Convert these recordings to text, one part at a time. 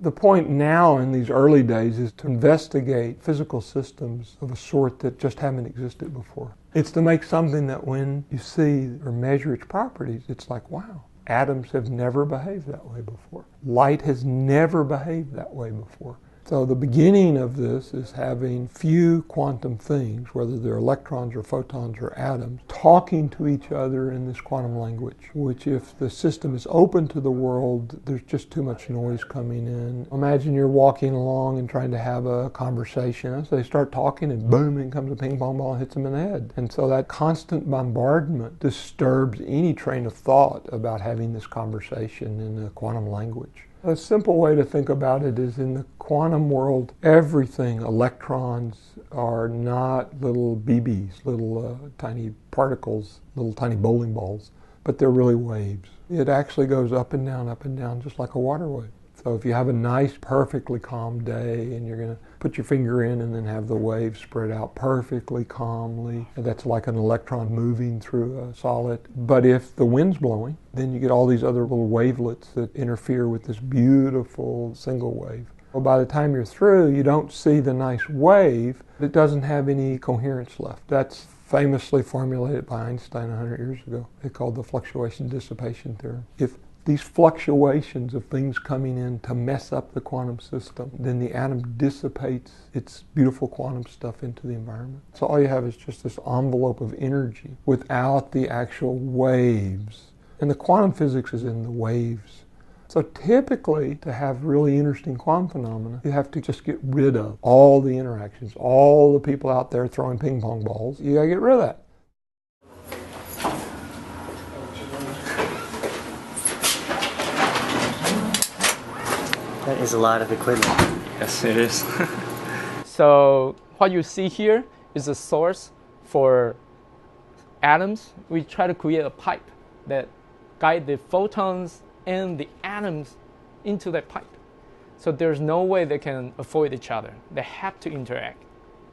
The point now in these early days is to investigate physical systems of a sort that just haven't existed before. It's to make something that when you see or measure its properties, it's like, wow, atoms have never behaved that way before. Light has never behaved that way before. So the beginning of this is having few quantum things, whether they're electrons or photons or atoms, talking to each other in this quantum language, which if the system is open to the world, there's just too much noise coming in. Imagine you're walking along and trying to have a conversation. So they start talking and boom, in comes a ping pong ball and hits them in the head. And so that constant bombardment disturbs any train of thought about having this conversation in the quantum language. A simple way to think about it is in the quantum world, everything, electrons, are not little BBs, little tiny particles, little tiny bowling balls, but they're really waves. It actually goes up and down, just like a water wave. So if you have a nice, perfectly calm day and you're going to put your finger in and then have the waves spread out perfectly calmly, that's like an electron moving through a solid. But if the wind's blowing, then you get all these other little wavelets that interfere with this beautiful single wave. Well, by the time you're through, you don't see the nice wave. It doesn't have any coherence left. That's famously formulated by Einstein 100 years ago. They called the fluctuation dissipation theorem. If these fluctuations of things coming in to mess up the quantum system, then the atom dissipates its beautiful quantum stuff into the environment. So all you have is just this envelope of energy without the actual waves. And the quantum physics is in the waves. So typically, to have really interesting quantum phenomena, you have to just get rid of all the interactions, all the people out there throwing ping pong balls. You gotta get rid of that. That is a lot of equipment. Yes, it is. So what you see here is a source for atoms. We try to create a pipe that guide the photons and the atoms into that pipe. So there's no way they can avoid each other. They have to interact.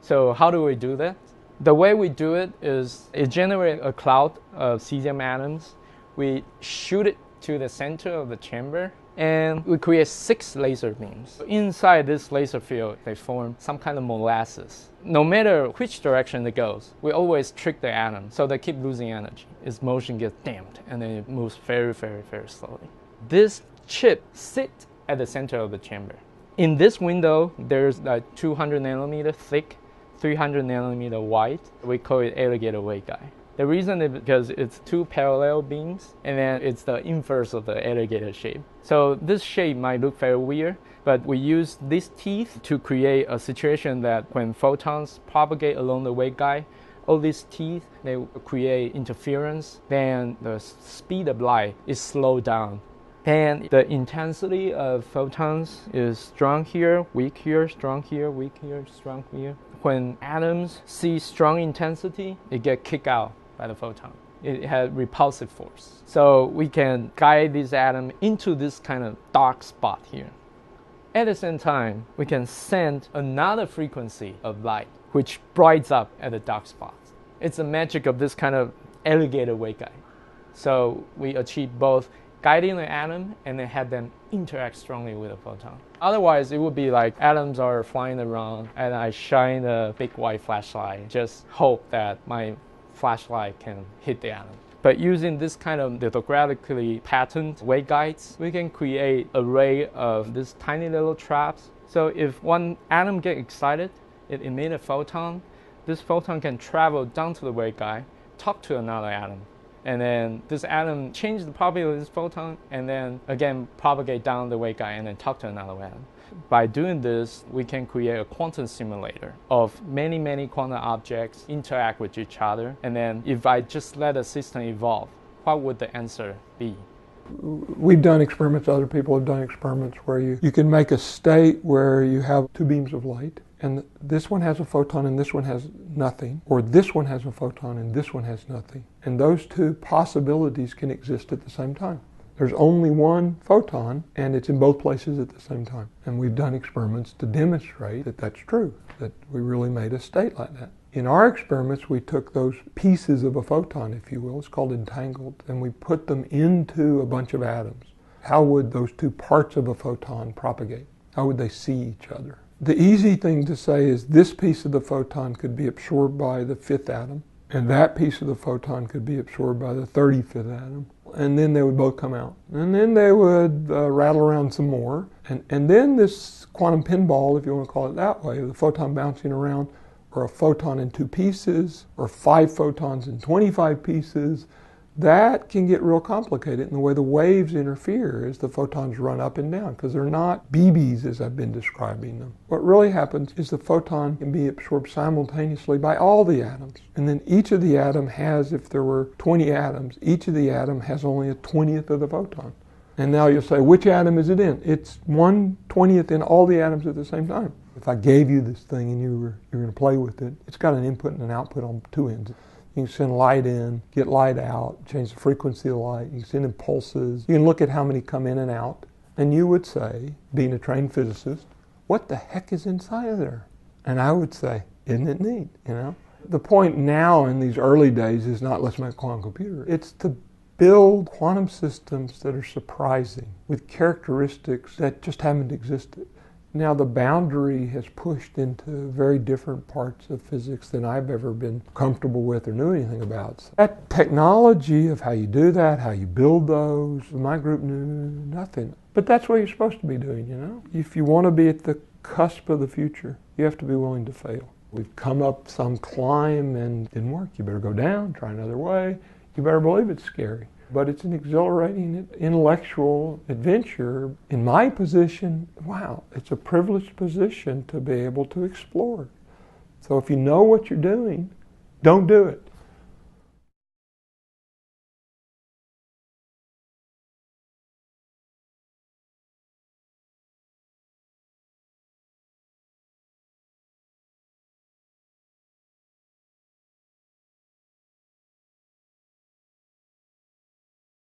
So how do we do that? The way we do it is it generates a cloud of cesium atoms. We shoot it to the center of the chamber, and we create 6 laser beams. Inside this laser field, they form some kind of molasses. No matter which direction it goes, we always trick the atom, so they keep losing energy. Its motion gets damped, and then it moves very, very, very slowly. This chip sits at the center of the chamber. In this window, there's like 200 nanometer thick, 300 nanometer wide. We call it alligator waveguide. The reason is because it's 2 parallel beams, and then it's the inverse of the alligator shape. So this shape might look very weird, but we use these teeth to create a situation that when photons propagate along the waveguide, all these teeth, they create interference, then the speed of light is slowed down. And the intensity of photons is strong here, weak here, strong here, weak here, strong here. When atoms see strong intensity, they get kicked out by the photon. It has repulsive force. So we can guide this atom into this kind of dark spot here. At the same time, we can send another frequency of light, which brights up at the dark spots. It's the magic of this kind of alligator waveguide. So we achieve both guiding the atom and then have them interact strongly with the photon. Otherwise, it would be like atoms are flying around and I shine a big white flashlight, just hope that my flashlight can hit the atom. But using this kind of lithographically patterned waveguides, we can create an array of these tiny little traps. So if one atom gets excited, it emits a photon. This photon can travel down to the waveguide, talk to another atom. And then this atom changes the property of this photon and then again propagate down the waveguide and then talk to another atom. By doing this, we can create a quantum simulator of many, many quantum objects interact with each other. And then if I just let the system evolve, what would the answer be? We've done experiments, other people have done experiments where you can make a state where you have 2 beams of light and this one has a photon and this one has nothing, or this one has a photon and this one has nothing. And those 2 possibilities can exist at the same time. There's only one photon and it's in both places at the same time. And we've done experiments to demonstrate that that's true, that we really made a state like that. In our experiments, we took those pieces of a photon, if you will, it's called entangled, and we put them into a bunch of atoms. How would those 2 parts of a photon propagate? How would they see each other? The easy thing to say is this piece of the photon could be absorbed by the 5th atom, and that piece of the photon could be absorbed by the 35th atom. And then they would both come out. And then they would rattle around some more. And then this quantum pinball, if you want to call it that way, the photon bouncing around, or a photon in 2 pieces, or 5 photons in 25 pieces, that can get real complicated. And the way the waves interfere is the photons run up and down, because they're not BBs as I've been describing them. What really happens is the photon can be absorbed simultaneously by all the atoms. And then each of the atom has, if there were 20 atoms, each of the atom has only a 20th of the photon. And now you'll say, which atom is it in? It's 1/20th in all the atoms at the same time. If I gave you this thing and you were going to play with it, it's got an input and an output on 2 ends. You can send light in, get light out, change the frequency of light. You can send impulses. You can look at how many come in and out. And you would say, being a trained physicist, what the heck is inside of there? And I would say, isn't it neat, you know? The point now in these early days is not let's make a quantum computer. It's to build quantum systems that are surprising with characteristics that just haven't existed. Now the boundary has pushed into very different parts of physics than I've ever been comfortable with or knew anything about. So that technology of how you do that, how you build those, my group knew nothing. But that's what you're supposed to be doing, you know? If you want to be at the cusp of the future, you have to be willing to fail. We've come up some climb and it didn't work. You better go down, try another way. You better believe it's scary. But it's an exhilarating intellectual adventure. In my position, wow, it's a privileged position to be able to explore. So if you know what you're doing, don't do it.